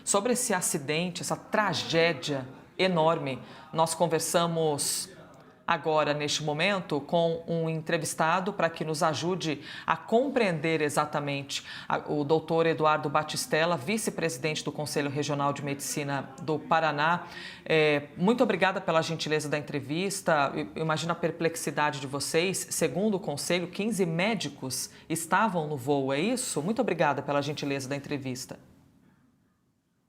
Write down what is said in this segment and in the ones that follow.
sobre esse acidente, essa tragédia enorme. Nós conversamos agora, neste momento, com um entrevistado para que nos ajude a compreender exatamente o doutor Eduardo Batistella, vice-presidente do Conselho Regional de Medicina do Paraná. Muito obrigada pela gentileza da entrevista. Eu imagino a perplexidade de vocês. Segundo o Conselho, 15 médicos estavam no voo, é isso? Muito obrigada pela gentileza da entrevista.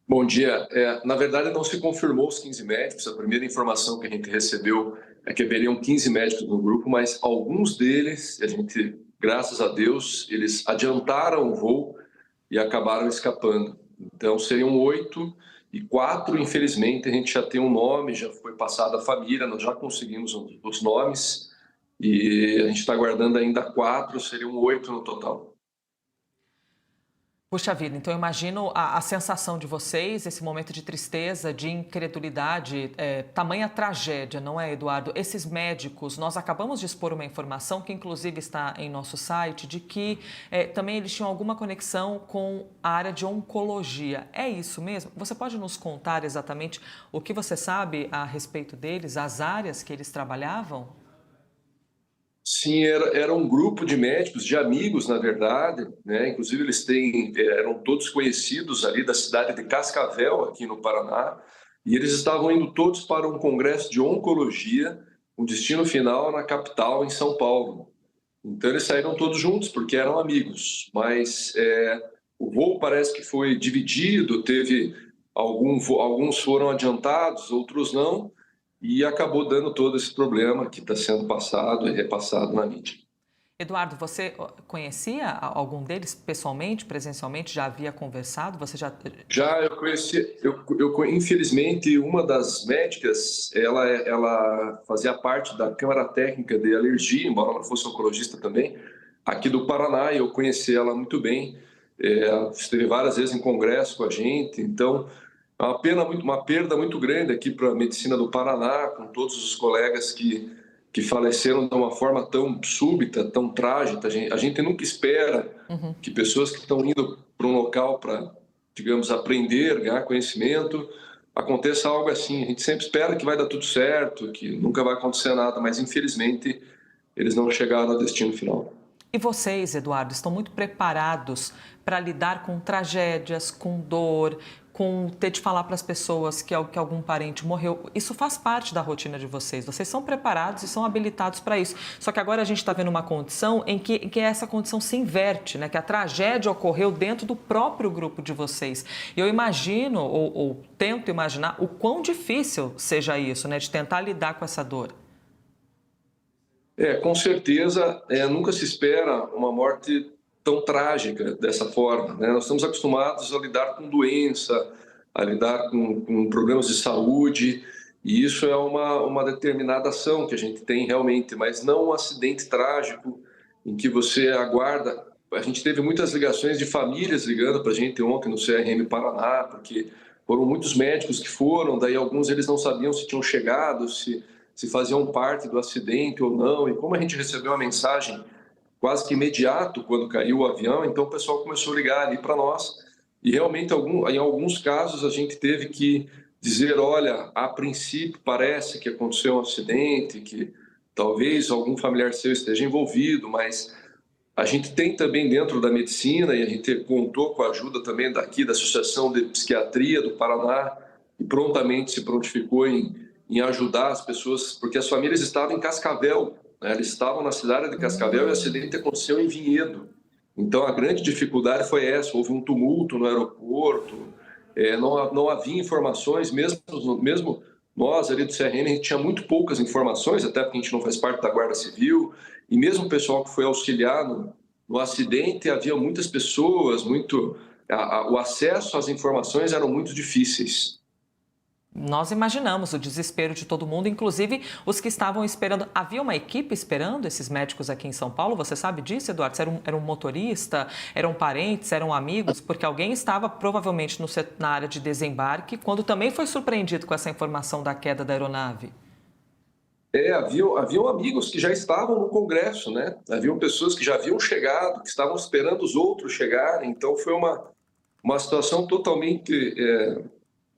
Bom dia. Na verdade, não se confirmou os 15 médicos. A primeira informação que a gente recebeu é que haveriam 15 médicos no grupo, mas alguns deles, graças a Deus, eles adiantaram o voo e acabaram escapando. Então, seriam 8 e 4, infelizmente, a gente já tem um nome, já foi passado a família, nós já conseguimos os nomes e a gente está aguardando ainda 4, seriam 8 no total. Puxa vida, então eu imagino a sensação de vocês, esse momento de tristeza, de incredulidade, tamanha tragédia, não é, Eduardo? Esses médicos, nós acabamos de expor uma informação que inclusive está em nosso site, de que também eles tinham alguma conexão com a área de oncologia. É isso mesmo? Você pode nos contar exatamente o que você sabe a respeito deles, as áreas que eles trabalhavam? Sim, era um grupo de médicos, de amigos, na verdade, né? Inclusive eram todos conhecidos ali da cidade de Cascavel, aqui no Paraná, e eles estavam indo todos para um congresso de oncologia, com destino final na capital, em São Paulo. Então eles saíram todos juntos, porque eram amigos, mas o voo parece que foi dividido, alguns foram adiantados, outros não, e acabou dando todo esse problema que está sendo passado e repassado na mídia. Eduardo, você conhecia algum deles pessoalmente, presencialmente? Já havia conversado? Você já... Já eu conheci, infelizmente, uma das médicas, ela fazia parte da Câmara Técnica de Alergia, embora ela fosse oncologista também, aqui do Paraná, e eu conheci ela muito bem. Esteve várias vezes em congresso com a gente, então é uma perda muito grande aqui para a medicina do Paraná, com todos os colegas que faleceram de uma forma tão súbita, tão trágica. A gente nunca espera que pessoas que estão indo para um local para, digamos, aprender, ganhar conhecimento, aconteça algo assim. A gente sempre espera que vai dar tudo certo, que nunca vai acontecer nada, mas infelizmente eles não chegaram ao destino final. E vocês, Eduardo, estão muito preparados para lidar com tragédias, com dor, com ter de falar para as pessoas que algum parente morreu. Isso faz parte da rotina de vocês. Vocês são preparados e são habilitados para isso. Só que agora a gente está vendo uma condição em que essa condição se inverte, né? Que a tragédia ocorreu dentro do próprio grupo de vocês. E eu imagino, ou tento imaginar, o quão difícil seja isso, né? De tentar lidar com essa dor. Com certeza, nunca se espera uma morte tão trágica dessa forma, né? Nós estamos acostumados a lidar com doença, a lidar com problemas de saúde, e isso é uma determinada ação que a gente tem realmente, mas não um acidente trágico em que você aguarda. A gente teve muitas ligações de famílias ligando para a gente ontem no CRM Paraná, porque foram muitos médicos que foram, daí alguns eles não sabiam se tinham chegado, se faziam parte do acidente ou não, e como a gente recebeu a mensagem quase que imediato quando caiu o avião, então o pessoal começou a ligar ali para nós, e realmente em alguns casos a gente teve que dizer, olha, a princípio parece que aconteceu um acidente, que talvez algum familiar seu esteja envolvido, mas a gente tem também dentro da medicina, e a gente contou com a ajuda também daqui da Associação de Psiquiatria do Paraná, e prontamente se prontificou em ajudar as pessoas, porque as famílias estavam em Cascavel, né? Eles estavam na cidade de Cascavel e o acidente aconteceu em Vinhedo. Então a grande dificuldade foi essa, houve um tumulto no aeroporto, não havia informações, mesmo nós ali do CRM, a gente tinha muito poucas informações, até porque a gente não faz parte da Guarda Civil, e mesmo o pessoal que foi auxiliar no acidente, havia muitas pessoas, o acesso às informações eram muito difíceis. Nós imaginamos o desespero de todo mundo, inclusive os que estavam esperando. Havia uma equipe esperando esses médicos aqui em São Paulo? Você sabe disso, Eduardo? Era um motorista? Eram parentes? Eram amigos? Porque alguém estava provavelmente na área de desembarque quando também foi surpreendido com essa informação da queda da aeronave. Haviam amigos que já estavam no Congresso, né? Haviam pessoas que já haviam chegado, que estavam esperando os outros chegarem. Então uma situação totalmente...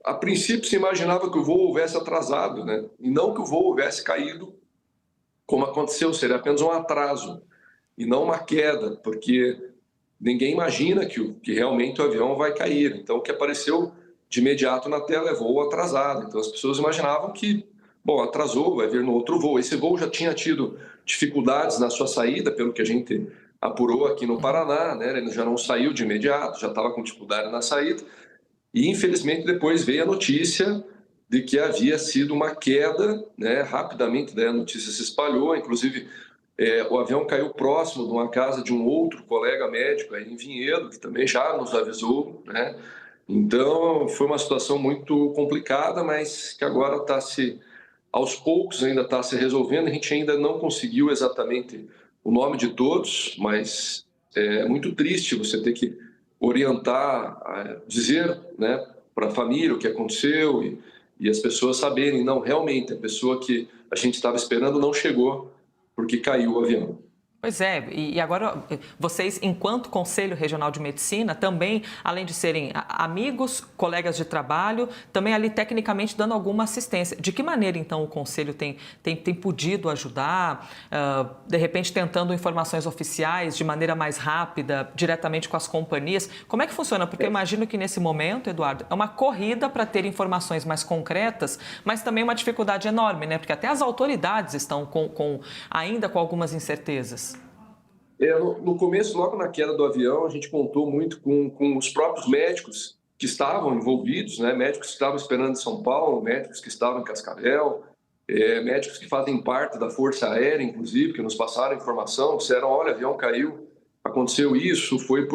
A princípio, se imaginava que o voo houvesse atrasado, né? E não que o voo houvesse caído, como aconteceu, seria apenas um atraso e não uma queda, porque ninguém imagina que realmente o avião vai cair. Então, o que apareceu de imediato na tela é voo atrasado. Então, as pessoas imaginavam que, bom, atrasou, vai vir no outro voo. Esse voo já tinha tido dificuldades na sua saída, pelo que a gente apurou aqui no Paraná, né? Ele já não saiu de imediato, já estava com dificuldade na saída. E, infelizmente, depois veio a notícia de que havia sido uma queda, né? Rapidamente, né, a notícia se espalhou, inclusive o avião caiu próximo de uma casa de um outro colega médico aí em Vinhedo, que também já nos avisou, né? Então, foi uma situação muito complicada, mas que agora aos poucos ainda está se resolvendo. A gente ainda não conseguiu exatamente o nome de todos, mas é muito triste você ter que orientar, dizer, né, para a família o que aconteceu e as pessoas saberem, não, realmente, a pessoa que a gente estava esperando não chegou porque caiu o avião. Pois é, e agora vocês, enquanto Conselho Regional de Medicina, também, além de serem amigos, colegas de trabalho, também ali tecnicamente dando alguma assistência. De que maneira, então, o Conselho tem podido ajudar, de repente tentando informações oficiais de maneira mais rápida, diretamente com as companhias? Como é que funciona? Porque eu imagino que nesse momento, Eduardo, é uma corrida para ter informações mais concretas, mas também uma dificuldade enorme, né? Porque até as autoridades estão ainda com algumas incertezas. No começo, logo na queda do avião, a gente contou muito com os próprios médicos que estavam envolvidos, né? Médicos que estavam esperando em São Paulo, médicos que estavam em Cascavel, médicos que fazem parte da Força Aérea, inclusive, que nos passaram informação, disseram, olha, o avião caiu, aconteceu isso, foi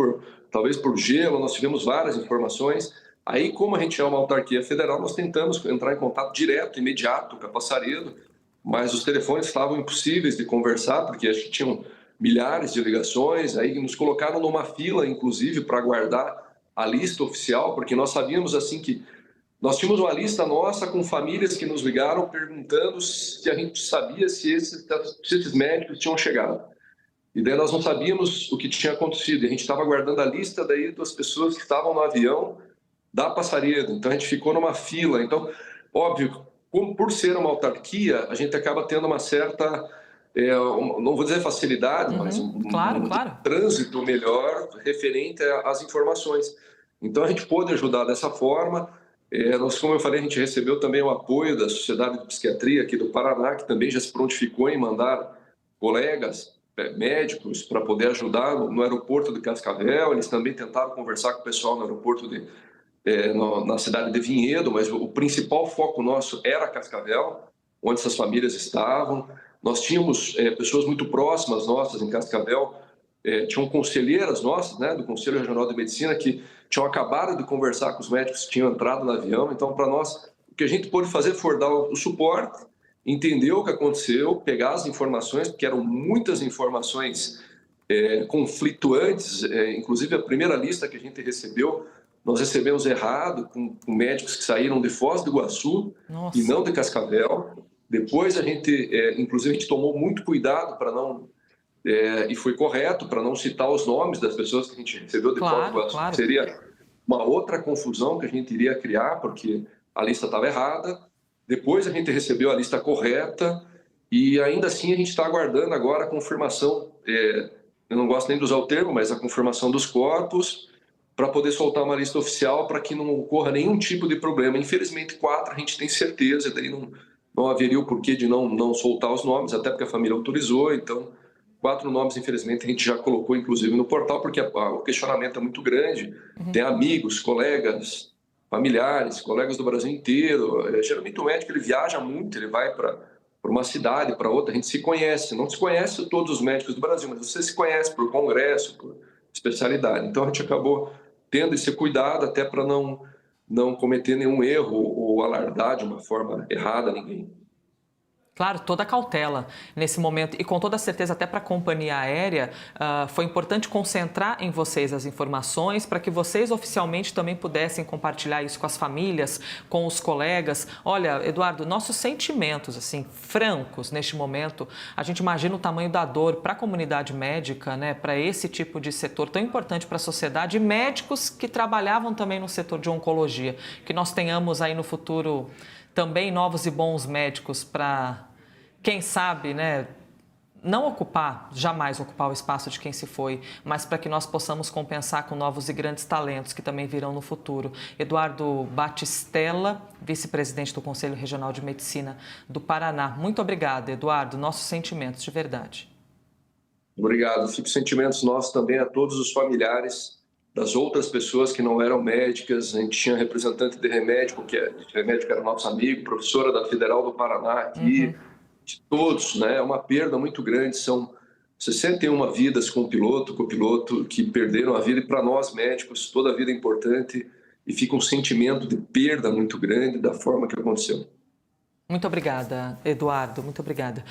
talvez por gelo, nós tivemos várias informações. Aí, como a gente é uma autarquia federal, nós tentamos entrar em contato direto, imediato, com a Passaredo, mas os telefones estavam impossíveis de conversar, porque a gente tinha milhares de ligações, aí nos colocaram numa fila, inclusive, para aguardar a lista oficial, porque nós sabíamos assim que nós tínhamos uma lista nossa com famílias que nos ligaram perguntando se a gente sabia se esses médicos tinham chegado. E daí nós não sabíamos o que tinha acontecido, e a gente estava aguardando a lista daí das pessoas que estavam no avião da Passaredo, então a gente ficou numa fila. Então, óbvio, por ser uma autarquia, a gente acaba tendo uma certa não vou dizer facilidade, mas Claro, um claro. trânsito melhor referente às informações. Então, a gente pôde ajudar dessa forma. Nós, como eu falei, a gente recebeu também o apoio da Sociedade de Psiquiatria aqui do Paraná, que também já se prontificou em mandar colegas médicos para poder ajudar no aeroporto de Cascavel. Eles também tentaram conversar com o pessoal no aeroporto na cidade de Vinhedo, mas o principal foco nosso era Cascavel, onde essas famílias estavam. Nós tínhamos pessoas muito próximas nossas em Cascavel, tinham conselheiras nossas, né, do Conselho Regional de Medicina, que tinham acabado de conversar com os médicos que tinham entrado no avião. Então, para nós, o que a gente pôde fazer foi dar o suporte, entender o que aconteceu, pegar as informações, porque eram muitas informações conflituantes, inclusive a primeira lista que a gente recebeu, nós recebemos errado, com médicos que saíram de Foz do Iguaçu e Nossa. não de Cascavel. Depois a gente, inclusive, a gente tomou muito cuidado para não, e foi correto, para não citar os nomes das pessoas que a gente recebeu de Foz do Claro, Iguaçu. claro. Seria uma outra confusão que a gente iria criar, porque a lista estava errada. Depois a gente recebeu a lista correta e ainda assim a gente está aguardando agora a confirmação, eu não gosto nem de usar o termo, mas a confirmação dos corpos, para poder soltar uma lista oficial para que não ocorra nenhum tipo de problema. Infelizmente, 4 a gente tem certeza, daí não haveria o porquê de não soltar os nomes, até porque a família autorizou. Então, 4 nomes, infelizmente, a gente já colocou, inclusive, no portal, porque o questionamento é muito grande. Tem amigos, colegas, familiares, colegas do Brasil inteiro. Geralmente, o médico ele viaja muito, ele vai para uma cidade, para outra, a gente se conhece. Não se conhece todos os médicos do Brasil, mas você se conhece por congresso, por especialidade. Então, a gente acabou tendo esse cuidado até para não cometer nenhum erro ou alardar de uma forma errada a ninguém. Claro, toda a cautela nesse momento e com toda certeza até para a companhia aérea foi importante concentrar em vocês as informações para que vocês oficialmente também pudessem compartilhar isso com as famílias, com os colegas. Olha, Eduardo, nossos sentimentos assim francos neste momento, a gente imagina o tamanho da dor para a comunidade médica, né, para esse tipo de setor tão importante para a sociedade e médicos que trabalhavam também no setor de oncologia. Que nós tenhamos aí no futuro também novos e bons médicos para, quem sabe, né, não jamais ocupar o espaço de quem se foi, mas para que nós possamos compensar com novos e grandes talentos que também virão no futuro. Eduardo Batistella, vice-presidente do Conselho Regional de Medicina do Paraná. Muito obrigada, Eduardo. Nossos sentimentos, de verdade. Obrigado. Fico sentimentos nossos também a todos os familiares das outras pessoas que não eram médicas. A gente tinha representante de Remédico, que era nosso amigo, professora da Federal do Paraná aqui, de todos, né? É uma perda muito grande. São 61 vidas com copiloto, que perderam a vida. E para nós médicos, toda a vida é importante e fica um sentimento de perda muito grande da forma que aconteceu. Muito obrigada, Eduardo. Muito obrigada.